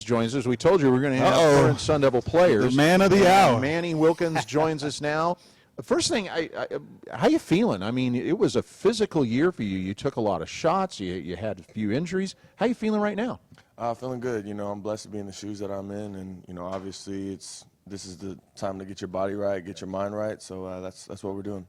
joins us. We told you we were going to have current Sun Devil players. The man of the hour. Manny Wilkins joins us now. The first thing, how you feeling? I mean, it was a physical year for you. You took a lot of shots. You had a few injuries. How you feeling right now? Feeling good. You know, I'm blessed to be in the shoes that I'm in, and you know, obviously, this is the time to get your body right, get your mind right. So that's what we're doing.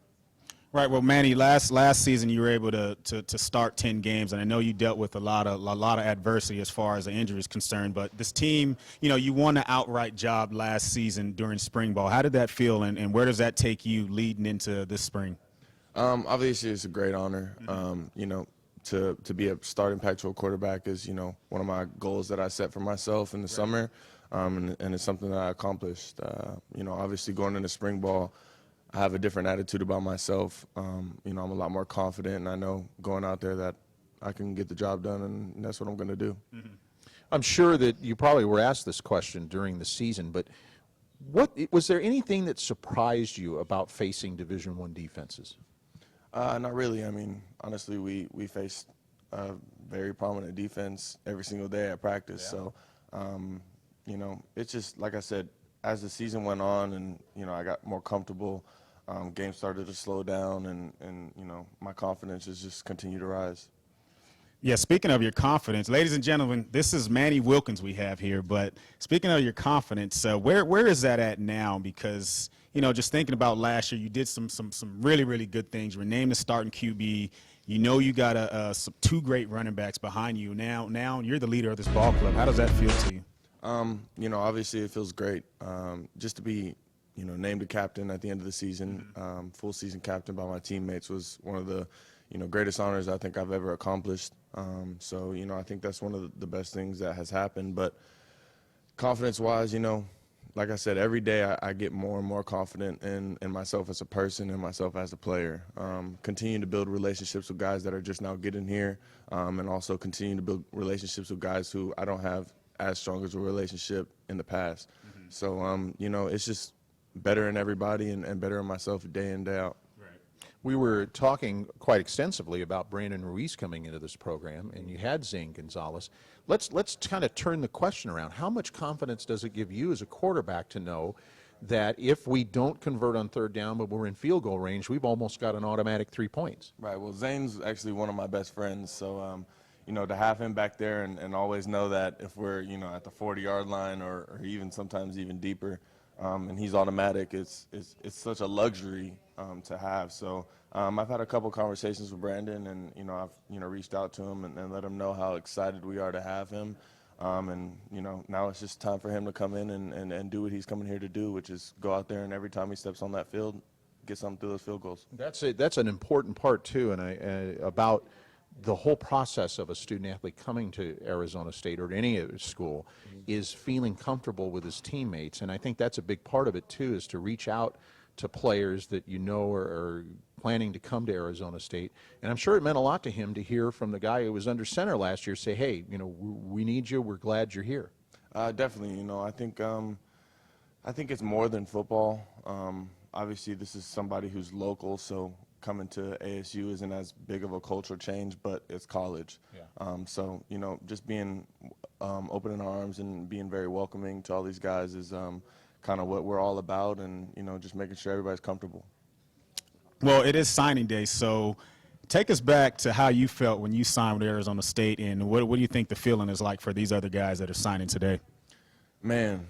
Right. Well, Manny, last season you were able to start 10 games, and I know you dealt with a lot of adversity as far as the injury is concerned. But this team, you know, you won an outright job last season during spring ball. How did that feel, and where does that take you leading into this spring? Obviously, it's a great honor. You know, to be a starting Pac-12 quarterback is, you know, one of my goals that I set for myself in the summer, and it's something that I accomplished. You know, obviously going into spring ball, I have a different attitude about myself. You know, I'm a lot more confident, and I know going out there that I can get the job done, and that's what I'm going to do. I'm sure that you probably were asked this question during the season, but was there anything that surprised you about facing Division I defenses? Not really. I mean, honestly, we faced a very prominent defense every single day at practice. Yeah. So, you know, it's just, like I said, as the season went on and, you know, I got more comfortable, games started to slow down, and you know, my confidence has just continued to rise. Yeah, speaking of your confidence, ladies and gentlemen, this is Manny Wilkins we have here. But speaking of your confidence, where is that at now? Because, you know, just thinking about last year, you did some really, really good things. You were named the starting QB. You know you got two great running backs behind you. Now you're the leader of this ball club. How does that feel to you? You know, obviously it feels great. Just to be, you know, named a captain at the end of the season, full season captain by my teammates was one of the, you know, greatest honors I think I've ever accomplished. So, you know, I think that's one of the best things that has happened. But confidence-wise, you know, like I said, every day I get more and more confident in myself as a person and myself as a player. Continue to build relationships with guys that are just now getting here, and also continue to build relationships with guys who I don't have as strong as a relationship in the past. So, you know, it's just better in everybody and better in myself day in, day out. We were talking quite extensively about Brandon Ruiz coming into this program, and you had Zane Gonzalez. Let's kind of turn the question around. How much confidence does it give you as a quarterback to know that if we don't convert on third down but we're in field goal range, we've almost got an automatic 3 points? Right. Well, Zane's actually one of my best friends, so you know, to have him back there and always know that if we're, you know, at the 40-yard line or even sometimes even deeper, and he's automatic, it's such a luxury to have. So I've had a couple conversations with Brandon, and you know, I've reached out to him and let him know how excited we are to have him. And you know, now it's just time for him to come in and do what he's coming here to do, which is go out there and every time he steps on that field, get something through those field goals. That's an important part too, and about the whole process of a student athlete coming to Arizona State or to any school is feeling comfortable with his teammates. And I think that's a big part of it too, is to reach out to players that you know are planning to come to Arizona State. And I'm sure it meant a lot to him to hear from the guy who was under center last year say, hey, you know, we need you, we're glad you're here. Definitely. You know, I think it's more than football. Obviously this is somebody who's local, so coming to ASU isn't as big of a cultural change, but it's college. Yeah. So, you know, just being open in arms and being very welcoming to all these guys is kind of what we're all about, and, you know, just making sure everybody's comfortable. Well, it is signing day, so take us back to how you felt when you signed with Arizona State, and what do you think the feeling is like for these other guys that are signing today? Man,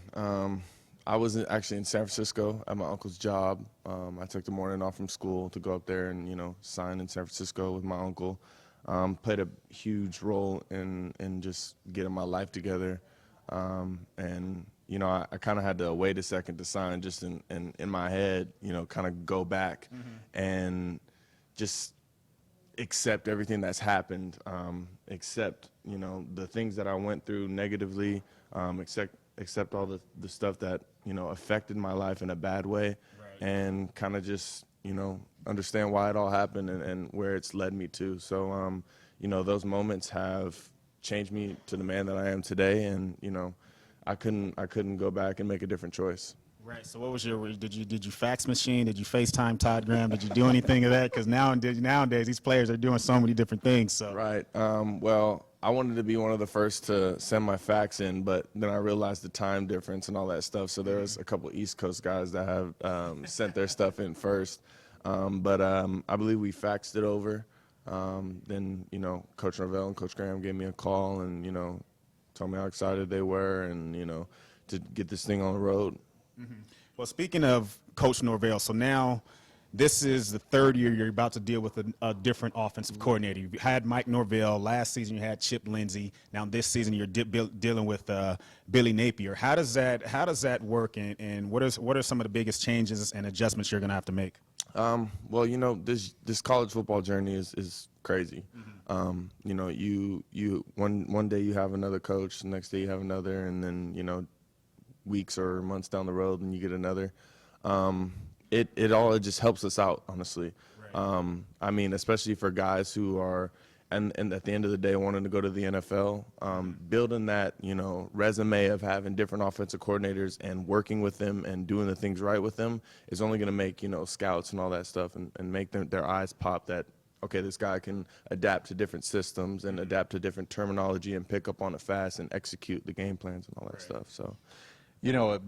I was actually in San Francisco at my uncle's job. I took the morning off from school to go up there and, you know, sign in San Francisco with my uncle. Played a huge role in just getting my life together. And, you know, I kind of had to wait a second to sign, just in my head, you know, kind of go back and just accept everything that's happened, accept, you know, the things that I went through negatively, accept all the stuff that, you know, affected my life in a bad way, and kind of just, you know, understand why it all happened and where it's led me to. So, you know, those moments have changed me to the man that I am today, and, you know, I couldn't go back and make a different choice. Right. So what was did you fax machine? Did you FaceTime Todd Graham? Did you do anything of that? Because nowadays these players are doing so many different things. So Right. Well, I wanted to be one of the first to send my fax in, but then I realized the time difference and all that stuff. So there was a couple East Coast guys that have sent their stuff in first. But I believe we faxed it over. Then, Coach Norvell and Coach Graham gave me a call and, told me how excited they were and, to get this thing on the road. Well, speaking of Coach Norvell, so now this is the third year you're about to deal with a different offensive coordinator. You had Mike Norvell. Last season you had Chip Lindsey. Now this season you're dealing with Billy Napier. How does that work, and what are some of the biggest changes and adjustments you're going to have to make? Well, this college football journey is crazy. You one day you have another coach, the next day you have another, and then weeks or months down the road and you get another. It just helps us out, honestly. Right. I mean, especially for guys who are and at the end of the day wanting to go to the NFL, building that resume of having different offensive coordinators and working with them and doing the things right with them is only going to make scouts and all that stuff and make their eyes pop that, okay, this guy can adapt to different systems and adapt to different terminology and pick up on it fast and execute the game plans and all that stuff. So.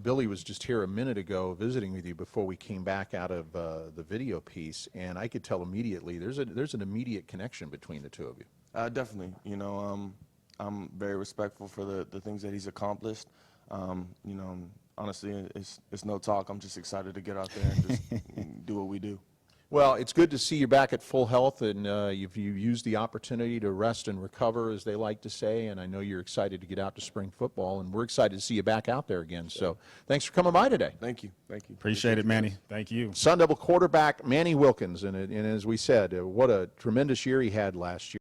Billy was just here a minute ago visiting with you before we came back out of the video piece, and I could tell immediately there's an immediate connection between the two of you. Definitely. I'm very respectful for the things that he's accomplished. Honestly, it's no talk. I'm just excited to get out there and just do what we do. Well, it's good to see you back at full health, and you've used the opportunity to rest and recover, as they like to say, and I know you're excited to get out to spring football, and we're excited to see you back out there again. So thanks for coming by today. Thank you. Appreciate it, Manny. Thank you. Sun Devil quarterback Manny Wilkins, and as we said, what a tremendous year he had last year.